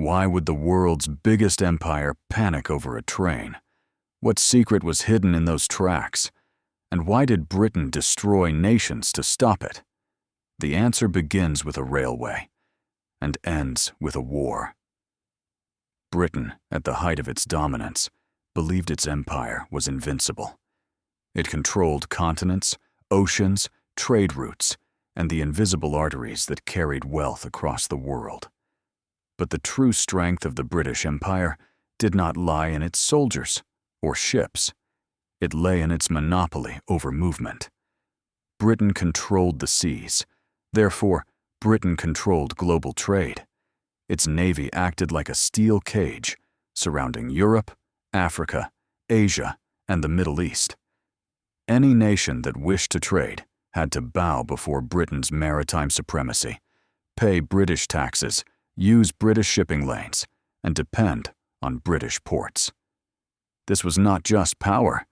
Why would the world's biggest empire panic over a train? What secret was hidden in those tracks? And why did Britain destroy nations to stop it? The answer begins with a railway and ends with a war. Britain, at the height of its dominance, believed its empire was invincible. It controlled continents, oceans, trade routes, and the invisible arteries that carried wealth across the world. But the true strength of the British Empire did not lie in its soldiers or ships. It lay in its monopoly over movement. Britain controlled the seas. Therefore, Britain controlled global trade. Its navy acted like a steel cage surrounding Europe, Africa, Asia, and the Middle East. Any nation that wished to trade had to bow before Britain's maritime supremacy, pay British taxes, use British shipping lanes, and depend on British ports. This was not just power.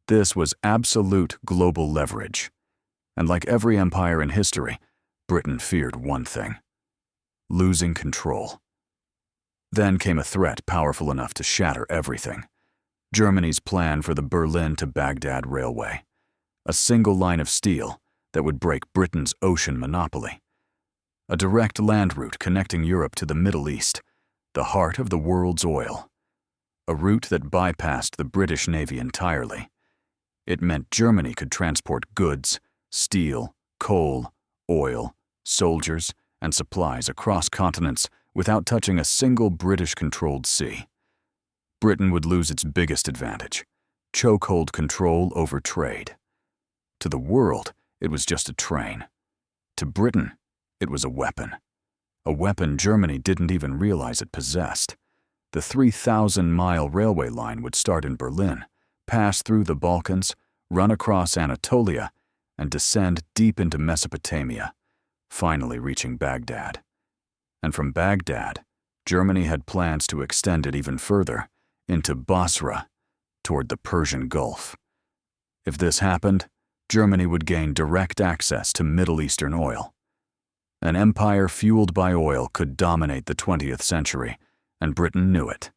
This was absolute global leverage. And like every empire in history, Britain feared one thing: losing control. Then came a threat powerful enough to shatter everything: Germany's plan for the Berlin-to-Baghdad Railway, a single line of steel that would break Britain's ocean monopoly. A direct land route connecting Europe to the Middle East, the heart of the world's oil. A route that bypassed the British Navy entirely. It meant Germany could transport goods, steel, coal, oil, soldiers, and supplies across continents without touching a single British-controlled sea. Britain would lose its biggest advantage: chokehold control over trade. To the world, it was just a train. To Britain, it was a weapon Germany didn't even realize it possessed. The 3,000-mile railway line would start in Berlin, pass through the Balkans, run across Anatolia, and descend deep into Mesopotamia, finally reaching Baghdad. And from Baghdad, Germany had plans to extend it even further, into Basra, toward the Persian Gulf. If this happened, Germany would gain direct access to Middle Eastern oil. An empire fueled by oil could dominate the 20th century, and Britain knew it.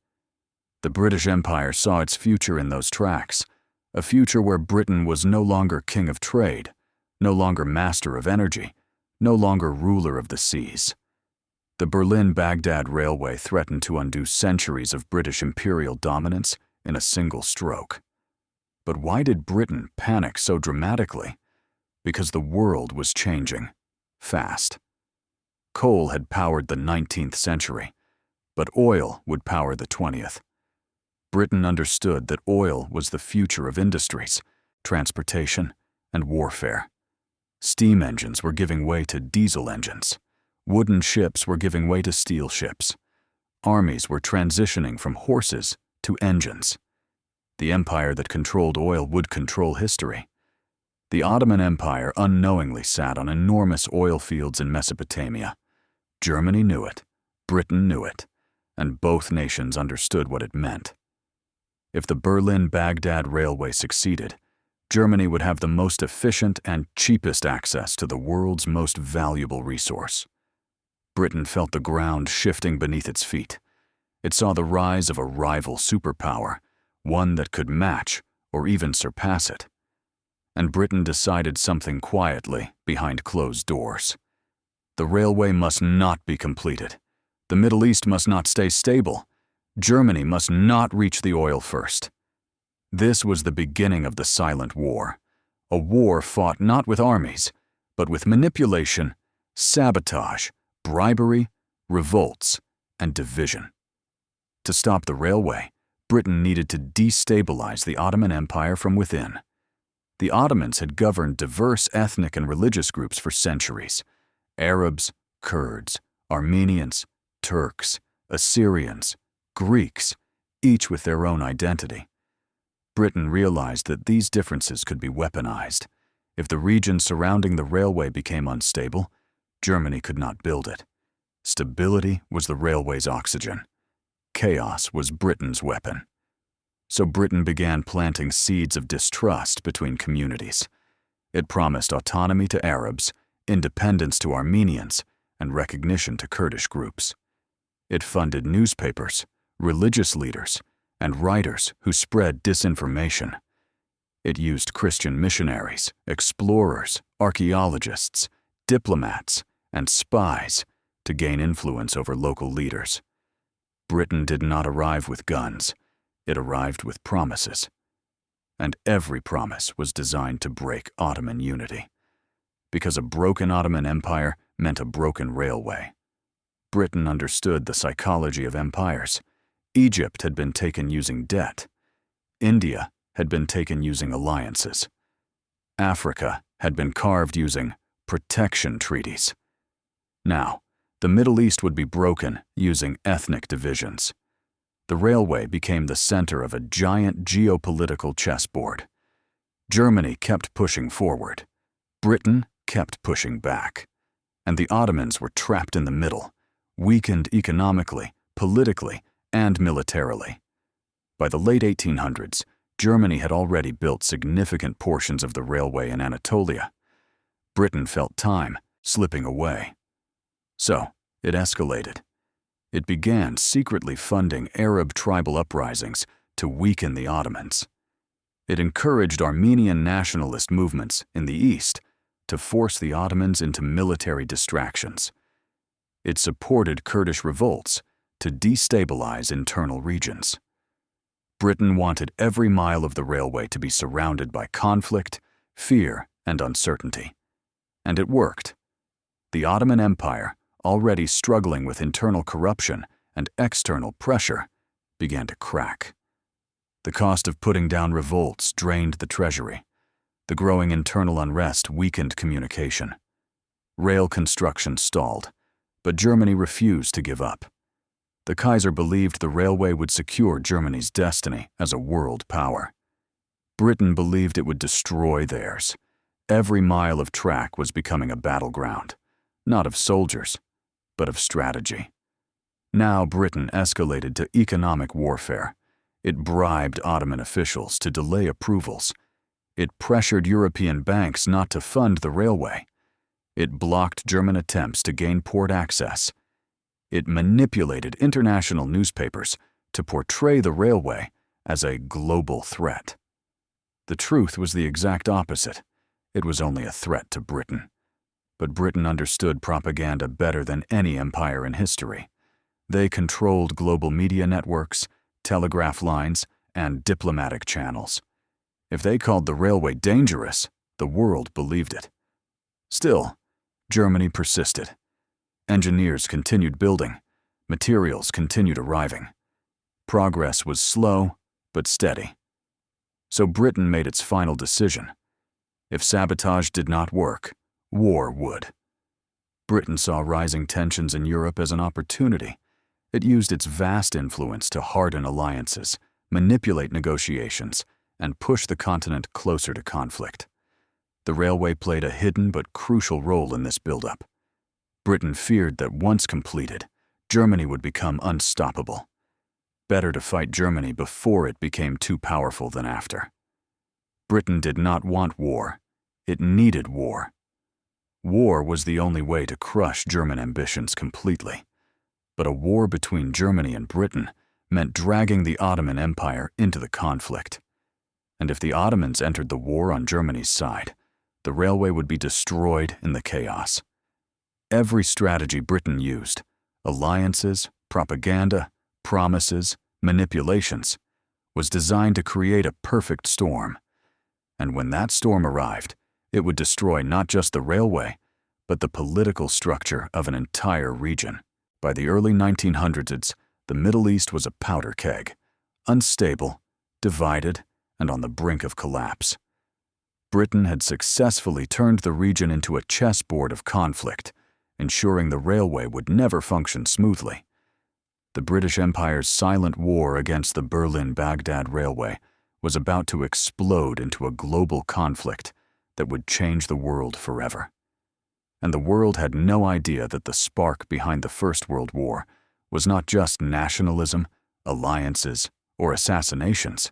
The British Empire saw its future in those tracks, a future where Britain was no longer king of trade, no longer master of energy, no longer ruler of the seas. The Berlin-Baghdad Railway threatened to undo centuries of British imperial dominance in a single stroke. But why did Britain panic so dramatically? Because the world was changing, fast. Coal had powered the 19th century, but oil would power the 20th. Britain understood that oil was the future of industries, transportation, and warfare. Steam engines were giving way to diesel engines. Wooden ships were giving way to steel ships. Armies were transitioning from horses to engines. The empire that controlled oil would control history. The Ottoman Empire unknowingly sat on enormous oil fields in Mesopotamia. Germany knew it, Britain knew it, and both nations understood what it meant. If the Berlin-Baghdad Railway succeeded, Germany would have the most efficient and cheapest access to the world's most valuable resource. Britain felt the ground shifting beneath its feet. It saw the rise of a rival superpower, one that could match or even surpass it. And Britain decided something quietly behind closed doors. The railway must not be completed. The Middle East must not stay stable. Germany must not reach the oil first. This was the beginning of the Silent War, a war fought not with armies, but with manipulation, sabotage, bribery, revolts, and division. To stop the railway, Britain needed to destabilize the Ottoman Empire from within. The Ottomans had governed diverse ethnic and religious groups for centuries: Arabs, Kurds, Armenians, Turks, Assyrians, Greeks, each with their own identity. Britain realized that these differences could be weaponized. If the region surrounding the railway became unstable, Germany could not build it. Stability was the railway's oxygen. Chaos was Britain's weapon. So Britain began planting seeds of distrust between communities. It promised autonomy to Arabs, independence to Armenians, and recognition to Kurdish groups. It funded newspapers, religious leaders, and writers who spread disinformation. It used Christian missionaries, explorers, archaeologists, diplomats, and spies to gain influence over local leaders. Britain did not arrive with guns. It arrived with promises. And every promise was designed to break Ottoman unity. Because a broken Ottoman Empire meant a broken railway. Britain understood the psychology of empires. Egypt had been taken using debt. India had been taken using alliances. Africa had been carved using protection treaties. Now, the Middle East would be broken using ethnic divisions. The railway became the center of a giant geopolitical chessboard. Germany kept pushing forward. Britain kept pushing back. And the Ottomans were trapped in the middle, weakened economically, politically, and militarily. By the late 1800s, Germany had already built significant portions of the railway in Anatolia. Britain felt time slipping away. So, it escalated. It began secretly funding Arab tribal uprisings to weaken the Ottomans. It encouraged Armenian nationalist movements in the east to force the Ottomans into military distractions. It supported Kurdish revolts to destabilize internal regions. Britain wanted every mile of the railway to be surrounded by conflict, fear, and uncertainty. And it worked. The Ottoman Empire, already struggling with internal corruption and external pressure, began to crack. The cost of putting down revolts drained the treasury. The growing internal unrest weakened communication. Rail construction stalled, but Germany refused to give up. The Kaiser believed the railway would secure Germany's destiny as a world power. Britain believed it would destroy theirs. Every mile of track was becoming a battleground, not of soldiers, but of strategy. Now Britain escalated to economic warfare. It bribed Ottoman officials to delay approvals. It pressured European banks not to fund the railway. It blocked German attempts to gain port access. It manipulated international newspapers to portray the railway as a global threat. The truth was the exact opposite. It was only a threat to Britain. But Britain understood propaganda better than any empire in history. They controlled global media networks, telegraph lines, and diplomatic channels. If they called the railway dangerous, the world believed it. Still, Germany persisted. Engineers continued building. Materials continued arriving. Progress was slow, but steady. So Britain made its final decision. If sabotage did not work, war would. Britain saw rising tensions in Europe as an opportunity. It used its vast influence to harden alliances, manipulate negotiations, and push the continent closer to conflict. The railway played a hidden but crucial role in this buildup. Britain feared that once completed, Germany would become unstoppable. Better to fight Germany before it became too powerful than after. Britain did not want war. It needed war. War was the only way to crush German ambitions completely. But a war between Germany and Britain meant dragging the Ottoman Empire into the conflict. And if the Ottomans entered the war on Germany's side, the railway would be destroyed in the chaos. Every strategy Britain used, alliances, propaganda, promises, manipulations, was designed to create a perfect storm. And when that storm arrived, it would destroy not just the railway, but the political structure of an entire region. By the early 1900s, the Middle East was a powder keg, unstable, divided, and on the brink of collapse. Britain had successfully turned the region into a chessboard of conflict, ensuring the railway would never function smoothly. The British Empire's silent war against the Berlin-Baghdad Railway was about to explode into a global conflict that would change the world forever. And the world had no idea that the spark behind the First World War was not just nationalism, alliances, or assassinations,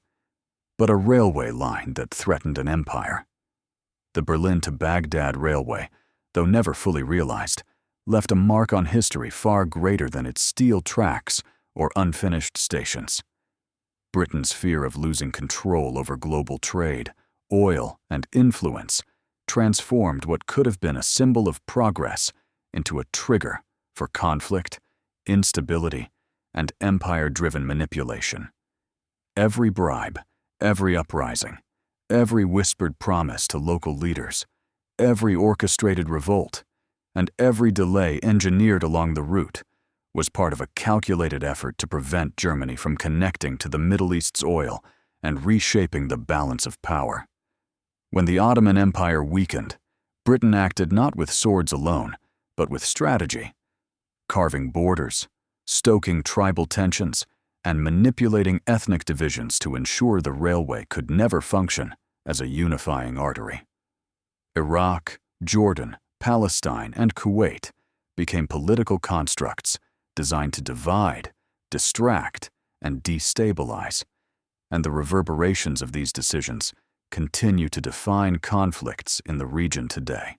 but a railway line that threatened an empire. The Berlin-to-Baghdad Railway, though never fully realized, left a mark on history far greater than its steel tracks or unfinished stations. Britain's fear of losing control over global trade, oil, and influence transformed what could have been a symbol of progress into a trigger for conflict, instability, and empire-driven manipulation. Every bribe, every uprising, every whispered promise to local leaders, every orchestrated revolt, and every delay engineered along the route was part of a calculated effort to prevent Germany from connecting to the Middle East's oil and reshaping the balance of power. When the Ottoman Empire weakened, Britain acted not with swords alone, but with strategy, carving borders, stoking tribal tensions, and manipulating ethnic divisions to ensure the railway could never function as a unifying artery. Iraq, Jordan, Palestine, and Kuwait became political constructs designed to divide, distract, and destabilize, and the reverberations of these decisions continue to define conflicts in the region today.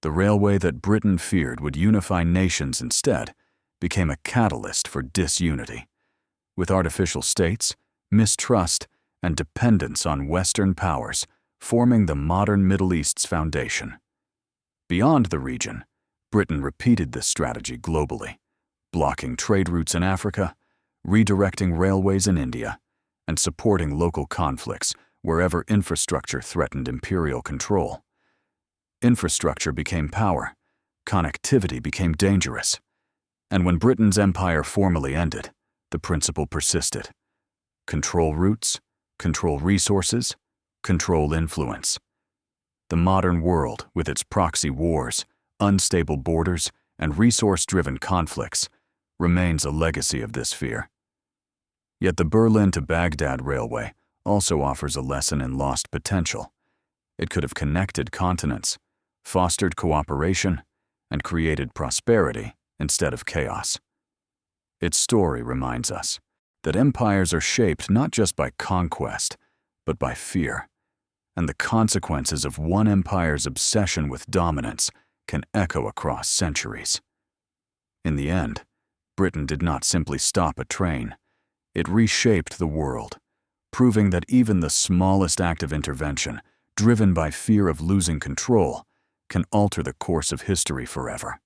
The railway that Britain feared would unify nations instead became a catalyst for disunity, with artificial states, mistrust, and dependence on Western powers forming the modern Middle East's foundation. Beyond the region, Britain repeated this strategy globally, blocking trade routes in Africa, redirecting railways in India, and supporting local conflicts wherever infrastructure threatened imperial control. Infrastructure became power, connectivity became dangerous, and when Britain's empire formally ended, the principle persisted. Control routes, control resources, control influence. The modern world, with its proxy wars, unstable borders, and resource-driven conflicts, remains a legacy of this fear. Yet the Berlin-to-Baghdad Railway also offers a lesson in lost potential. It could have connected continents, fostered cooperation, and created prosperity instead of chaos. Its story reminds us that empires are shaped not just by conquest, but by fear, and the consequences of one empire's obsession with dominance can echo across centuries. In the end, Britain did not simply stop a train. It reshaped the world, proving that even the smallest act of intervention, driven by fear of losing control, can alter the course of history forever.